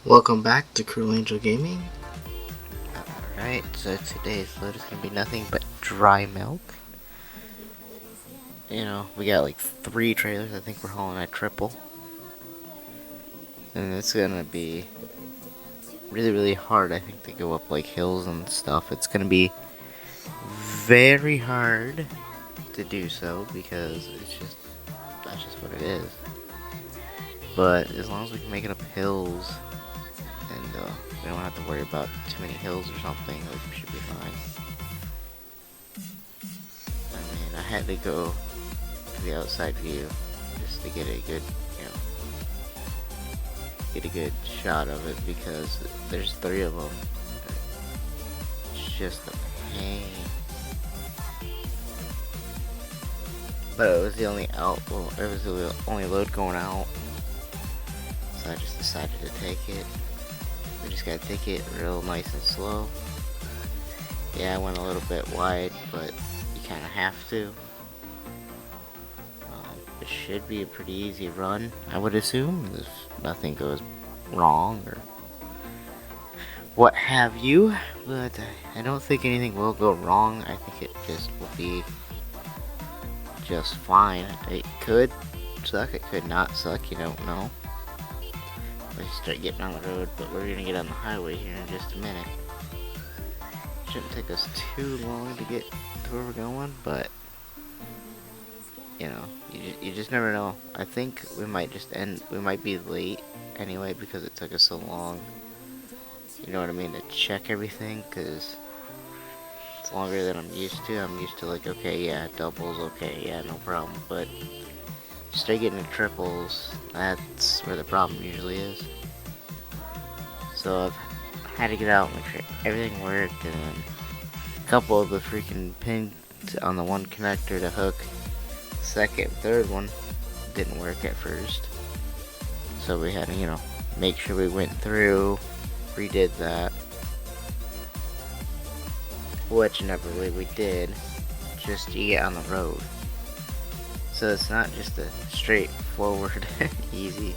Welcome back to Cruel Angel Gaming. Alright, so today's load is going to be nothing but dry milk. You know, we got like 3 trailers. I think we're hauling a triple. And it's going to be really hard, I think, to go up like hills and stuff. It's going to be very hard to do so because that's just what it is. But as long as we can make it up hills and we don't have to worry about too many hills or something, like, we should be fine. I mean, I had to go to the outside view just to get a good, get a good shot of it because there's 3 of them. It's just a pain. But it was the only it was the only load going out, so I just decided to take it. We just gotta take it real nice and slow. Yeah, I went a little bit wide, but you kind of have to. It should be a pretty easy run, I would assume, if nothing goes wrong or what have you. But I don't think anything will go wrong. I think it just will be just fine. It could suck, it could not suck, you don't know. Let's start getting on the road, but we're gonna get on the highway here in just a minute. Shouldn't take us too long to get to where we're going, but you know, you just never know. I think we might be late anyway because it took us so long. You know what I mean, to check everything, because it's longer than I'm used to. I'm used to like, okay, yeah, doubles, okay, yeah, no problem. But start getting to triples, that's where the problem usually is. So I've had to get out and make sure everything worked, and then a couple of the freaking pins on the one connector to hook second, third one didn't work at first. So we had to, make sure we went through, redid that. Which inevitably we did, just to get on the road. So it's not just a straightforward, easy.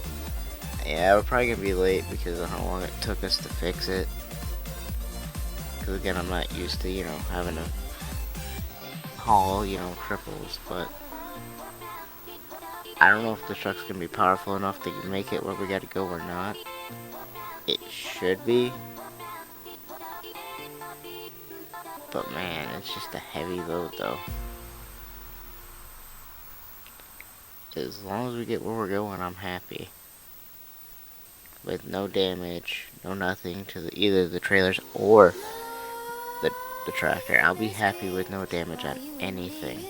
Yeah, we're probably gonna be late because of how long it took us to fix it. Because again, I'm not used to, having to haul, triples, but I don't know if the truck's gonna be powerful enough to make it where we gotta go or not. It should be. But man, it's just a heavy load though. As long as we get where we're going, I'm happy. With no damage, no nothing to either the trailers or the tractor. I'll be happy with no damage on anything.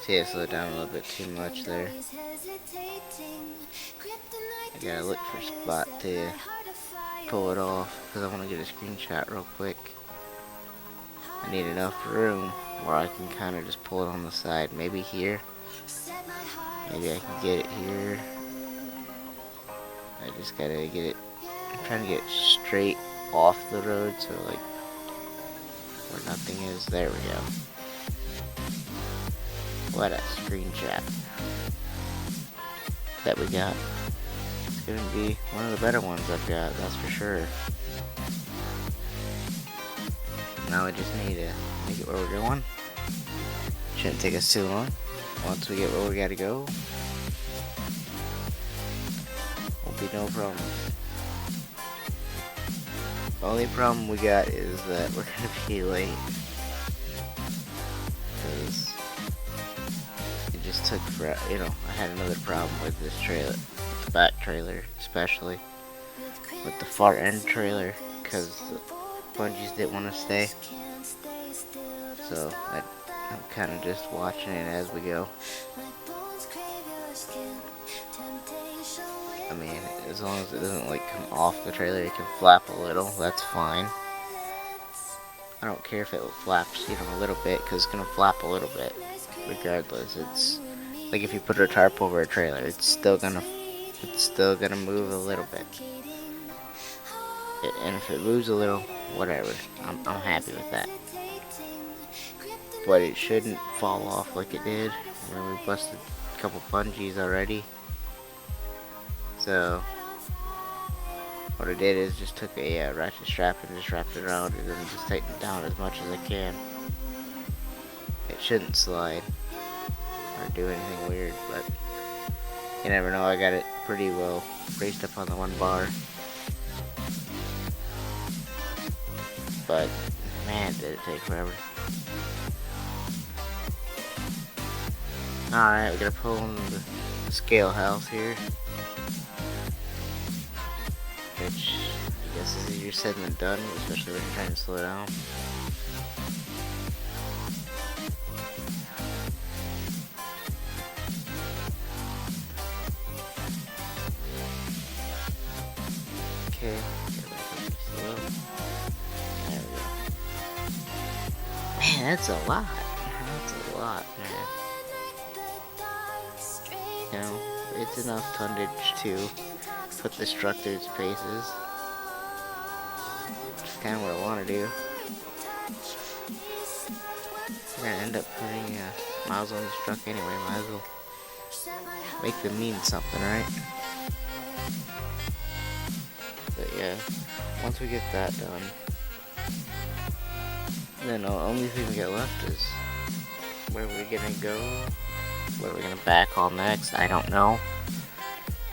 See, I slowed down a little bit too much there. I gotta look for a spot to pull it off because I want to get a screenshot real quick. I need enough room where I can kind of just pull it on the side. Maybe here. Maybe I can get it here. I just gotta get it. I'm trying to get it straight off the road, so like where nothing is. There we go. What a screenshot that we got. It's gonna be one of the better ones I've got, that's for sure. Now we just need to make it where we're going. Shouldn't take us too long. Once we get where we gotta go, won't be no problem. The only problem we got is that we're gonna be late. Because it just took forever. I had another problem with this trailer, with the back trailer especially, with the far end trailer, because the bungees didn't want to stay. So I'm kind of just watching it as we go. I mean, as long as it doesn't like come off the trailer, it can flap a little, that's fine. I don't care if it flaps, a little bit, because it's going to flap a little bit. Regardless, it's like if you put a tarp over a trailer, it's still gonna move a little bit. And if it moves a little, whatever, I'm happy with that. but it shouldn't fall off like it did. We busted a couple bungees already. So what I did is just took a ratchet strap and just wrapped it around and then just tightened it down as much as I can. It shouldn't slide or do anything weird, but you never know. I got it pretty well braced up on the one bar. But man, did it take forever. Alright, we gotta pull in the scale house here. Which I guess is easier said than done, especially when you're trying to slow down. Okay, slow. There we go. Man, that's a lot. That's a lot, man. You know, it's enough tonnage to put this truck through its paces. Which is kind of what I want to do. We're gonna end up putting miles on this truck anyway. Might as well make them mean something, right? But yeah, once we get that done, then the only thing we got left is where we're gonna go, where we're gonna backhaul next. I don't know.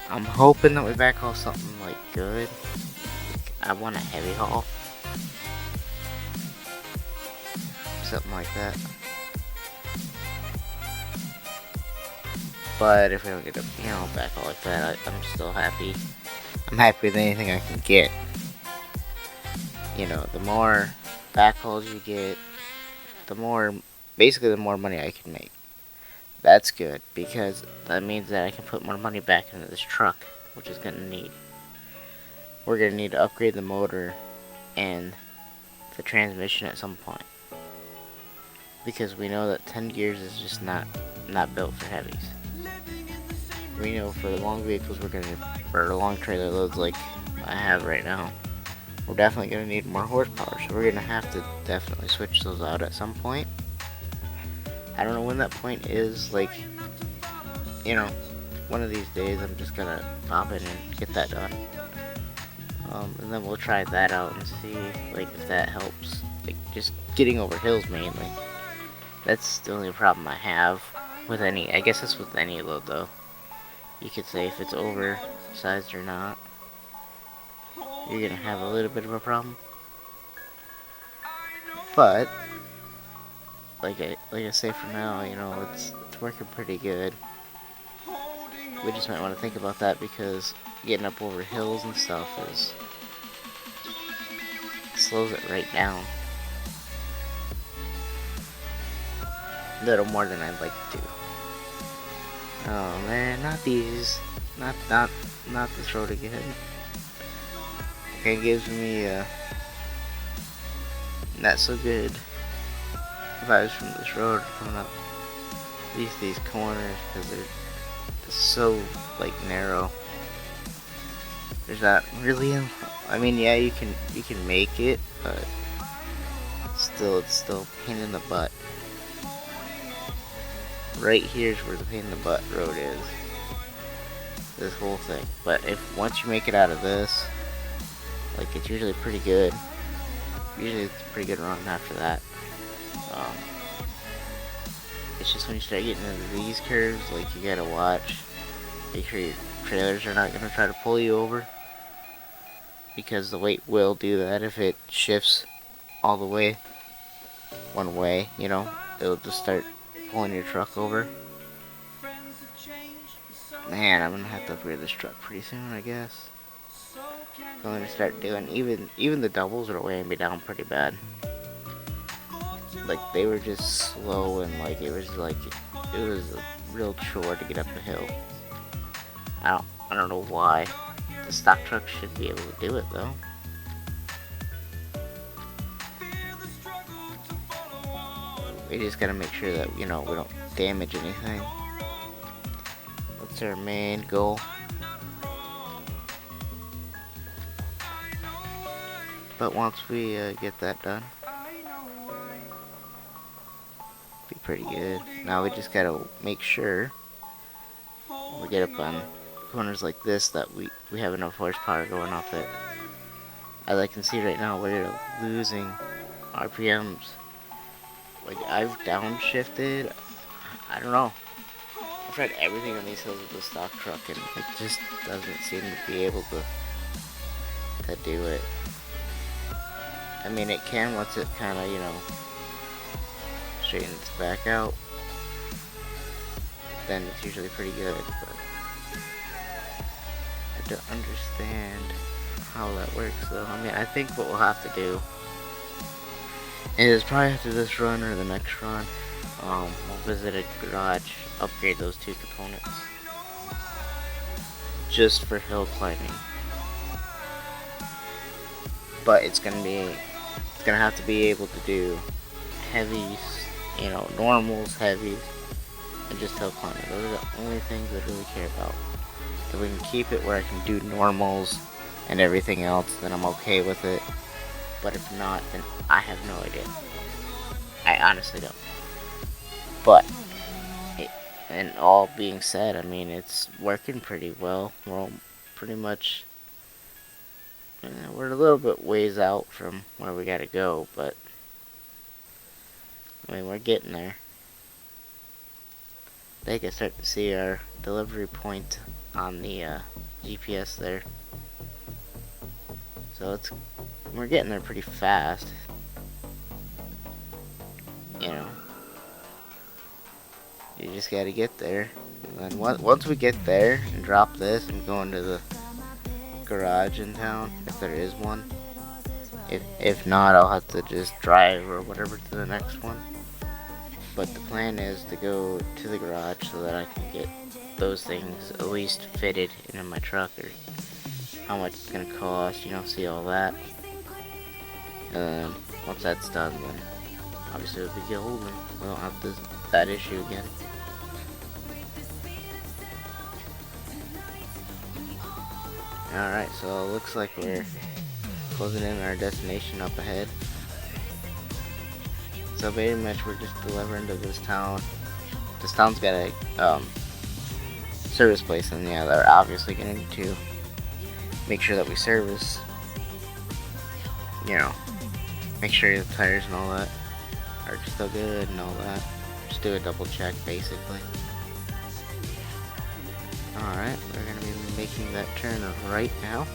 I'm hoping that we backhaul something like good. I want a heavy haul, something like that. But if we don't get a backhaul like that, I'm still happy. I'm happy with anything I can get. You know, the more backhauls you get, the more money I can make. That's good, because that means that I can put more money back into this truck, which is we're gonna need to upgrade the motor and the transmission at some point, because we know that 10 gears is just not built for heavies. We know for the long vehicles or long trailer loads like I have right now, we're definitely gonna need more horsepower, so we're gonna have to definitely switch those out at some point. I don't know when that point is, like, you know, one of these days I'm just gonna pop in and get that done. And then we'll try that out and see, like, if that helps. Like, just getting over hills mainly. That's the only problem I have with I guess it's with any load though. You could say if it's oversized or not, you're gonna have a little bit of a problem. But like I say, for now, you know, it's working pretty good. We just might want to think about that, because getting up over hills and stuff slows it right down. A little more than I'd like to. Oh man, not these. Not this road again. Okay, gives me not so good vibes from this road coming up these corners, because they're so like narrow. There's not really I mean, yeah, you can make it, but it's still a pain in the butt. Right here's where the pain in the butt road is. This whole thing. But once you make it out of this, like, it's usually pretty good. Usually it's a pretty good run after that. It's just when you start getting into these curves, like, you gotta watch. Make sure your trailers are not gonna try to pull you over, because the weight will do that if it shifts all the way one way. You know, it'll just start pulling your truck over. Man, I'm gonna have to upgrade this truck pretty soon, I guess. I'm gonna start doing even the doubles are weighing me down pretty bad. Like, they were just slow, and like it was a real chore to get up the hill. I don't know why. The stock truck should be able to do it though. We just gotta make sure that, you know, we don't damage anything. That's our main goal. But once we get that done, pretty good. Now we just gotta make sure we get up on corners like this that we have enough horsepower going off it. As I can see right now, we're losing RPMs. Like, I've downshifted. I don't know. I've tried everything on these hills with the stock truck, and it just doesn't seem to be able to do it. I mean, it can once it kind of, you know, straightens back out. Then it's usually pretty good, but I don't understand how that works, though. I mean, I think what we'll have to do is probably after this run or the next run, we'll visit a garage, upgrade those two components just for hill climbing. But it's gonna have to be able to do heavies, you know, normals, heavies, and just hill climbing. Those are the only things I really care about. If we can keep it where I can do normals and everything else, then I'm okay with it. But if not, then I have no idea. I honestly don't. But, and all being said, I mean, it's working pretty well. We're all pretty much, we're a little bit ways out from where we gotta go, but, I mean, we're getting there. They can start to see our delivery point on the GPS there. So we're getting there pretty fast. You know, you just gotta get there. And then once we get there and drop this and go into the garage in town, if there is one. If not, I'll have to just drive or whatever to the next one. But the plan is to go to the garage so that I can get those things at least fitted into my truck, or how much it's gonna cost, you know, see all that. And once that's done, then obviously it'll be golden. We don't have that issue again. Alright, so it looks like we're closing in on our destination up ahead. So pretty much we're just delivering to this town. This town's got a service place, and yeah, they're obviously going to need to make sure that we service, you know, make sure the tires and all that are still good and all that. Just do a double check basically. Alright, we're going to be making that turn right now.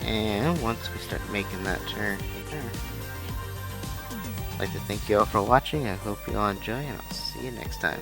And once we start making that turn, I'd like to thank you all for watching. I hope you all enjoy, and I'll see you next time.